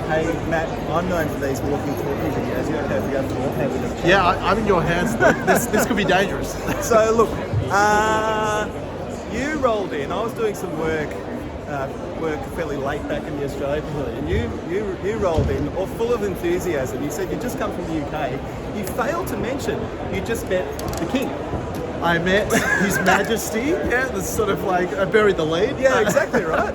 Hey, Matt, I'm known for these walking, talking videos. You okay if we go for a walk? How we do? Yeah, I'm in your hands. This could be dangerous. So, look, you rolled in. I was doing some work fairly late back in the Australia Pavilion. You rolled in, all full of enthusiasm. You said you just come from the UK. You failed to mention you just met the King. I met His Majesty. Yeah, that's sort of like I buried the lead. Yeah, exactly right.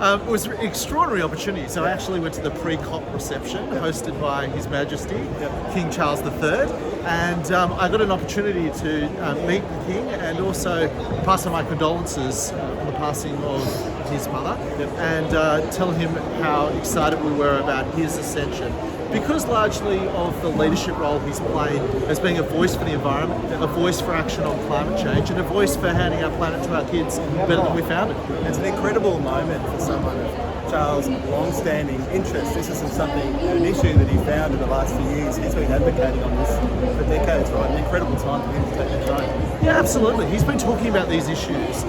It was an extraordinary opportunity. So I actually went to the pre-COP reception hosted by His Majesty, King Charles III, and I got an opportunity to meet the King and also pass on my condolences on the passing of his mother and tell him how excited we were about his ascension. Because largely of the leadership role he's played as being a voice for the environment, a voice for action on climate change, and a voice for handing our planet to our kids better than we found it. It's an incredible moment for someone of Charles' long-standing interest. This isn't an issue that he found in the last few years. He's been advocating on this for decades, right? An incredible time for him to take the throne. Yeah, absolutely. He's been talking about these issues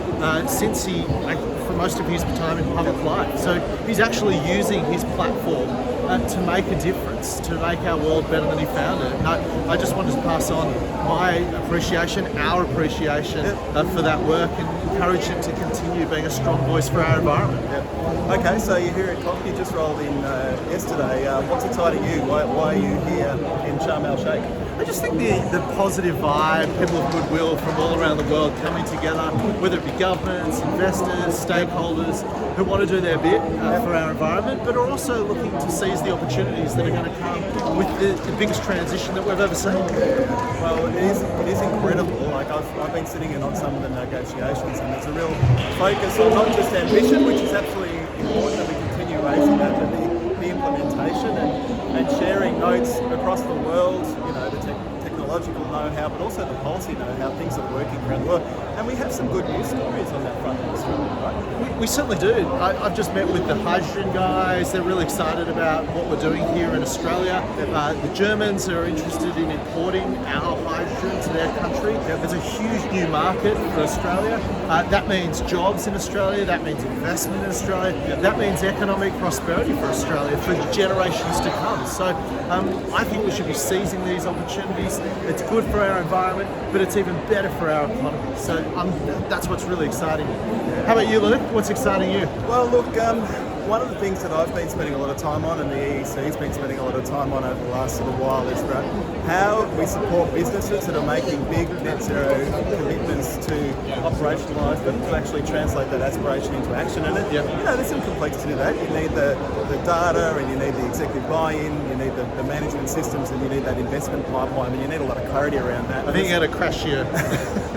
since for most of his time in public life. So he's actually using his platform to make a difference, to make our world better than he found it. And I just wanted to pass on my appreciation, our appreciation for that work, and encourage him to continue being a strong voice for our environment. Yeah. Okay, so you're here at COP. You just rolled in yesterday. What's exciting you? Why are you here in Sharm el Sheikh? I just think the positive vibe, people of goodwill from all around the world coming together, whether it be governments, investors, stakeholders, who want to do their bit for our environment, but are also looking to seize the opportunities that are going to come with the biggest transition that we've ever seen. Well, it is incredible. Like I've been sitting in on some of the negotiations, and there's a real focus on not just ambition, which is absolutely important that we continue raising that, but the implementation and sharing notes across the world, the technological know-how, but also the policy know-how, things that are working around the world. And we have some good news stories on that front in Australia, right? We certainly do. I've just met with the hydrogen guys. They're really excited about what we're doing here in Australia. The Germans are interested in importing our hydrogen to their country. There's a huge new market for Australia. That means jobs in Australia. That means investment in Australia. That means economic prosperity for Australia for generations to come. So I think we should be seizing these opportunities. It's good for our environment, but it's even better for our economy. So that's what's really exciting. How about you, Luke? What's exciting you? Well, look, one of the things that I've been spending a lot of time on, and the EEC's been spending a lot of time on over the last little while, is about how we support businesses that are making big net zero commitments to operationalise, but to actually translate that aspiration into action. And there's some complexity to that. You need the data, and you need the executive buy-in, you need the management systems, and you need that investment pipeline, and you need a lot of clarity around that. I think you're going to crash here.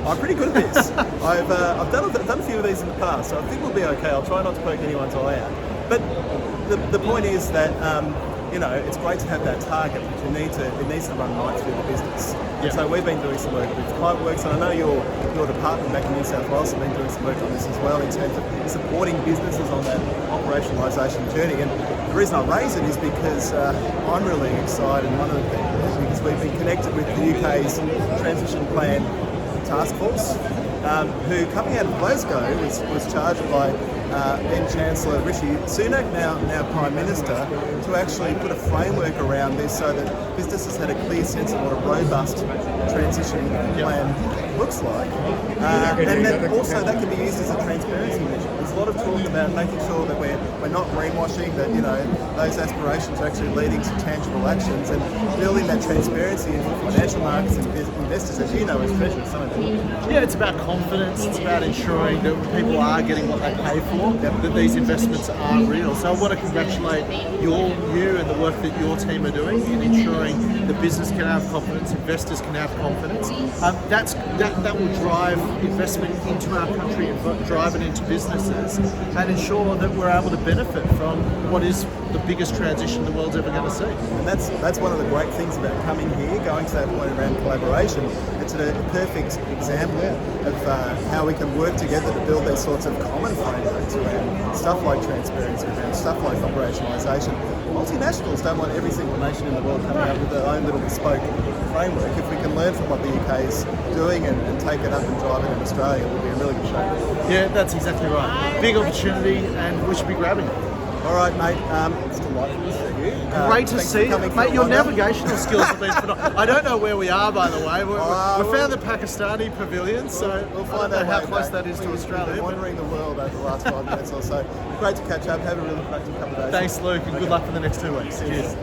I'm pretty good at this. I've done a few of these in the past, so I think we'll be okay. I'll try not to poke anyone's eye out. But the point is that it's great to have that target, but it needs to run right through the business. Yeah. So we've been doing some work with Climeworks, and I know your department back in New South Wales have been doing some work on this as well in terms of supporting businesses on that operationalisation journey. And the reason I raise it is because I'm really excited. One of the things because we've been connected with the UK's Transition Plan Task Force, who coming out of Glasgow was charged by then Chancellor Rishi Sunak, now Prime Minister, to actually put a framework around this so that businesses had a clear sense of what a robust transition plan looks like. And then also that can be used as a transparency measure. There's a lot of talk about making sure that we're not greenwashing, that those aspirations are actually leading to tangible actions, and building that transparency into financial markets and investors, as you know, as Treasurer, some of them. Yeah, it's about confidence. It's about ensuring that people are getting what they pay for, that these investments are real. So I want to congratulate you and the work that your team are doing in ensuring the business can have confidence, investors can have confidence. That will drive investment into our country and drive it into businesses and ensure that we're able to benefit from what is the biggest transition the world's ever going to see. And that's one of the great things about coming here, going to that point around collaboration. It's a perfect example of how we can work together to build these sorts of common frameworks around stuff like transparency, around stuff like operationalisation. Multinationals don't want every single nation in the world coming up with their own little bespoke framework. If we can learn from what the UK is doing and take it up and drive it in Australia, we'll be in really good shape. Yeah, that's exactly right. Big opportunity, and we should be grabbing it. All right, mate. It's delightful to see you. Great to thanks see for coming you. for Mate, a your wander. navigational skills have been phenomenal. I don't know where we are, by the way. We found the Pakistani pavilion, so We'll I find don't know out how close that is to Australia. We're wandering the world over the last 5 minutes or so. Great to catch up. Have a really productive couple of days. Thanks, Luke, and good luck for the next 2 weeks. Cheers.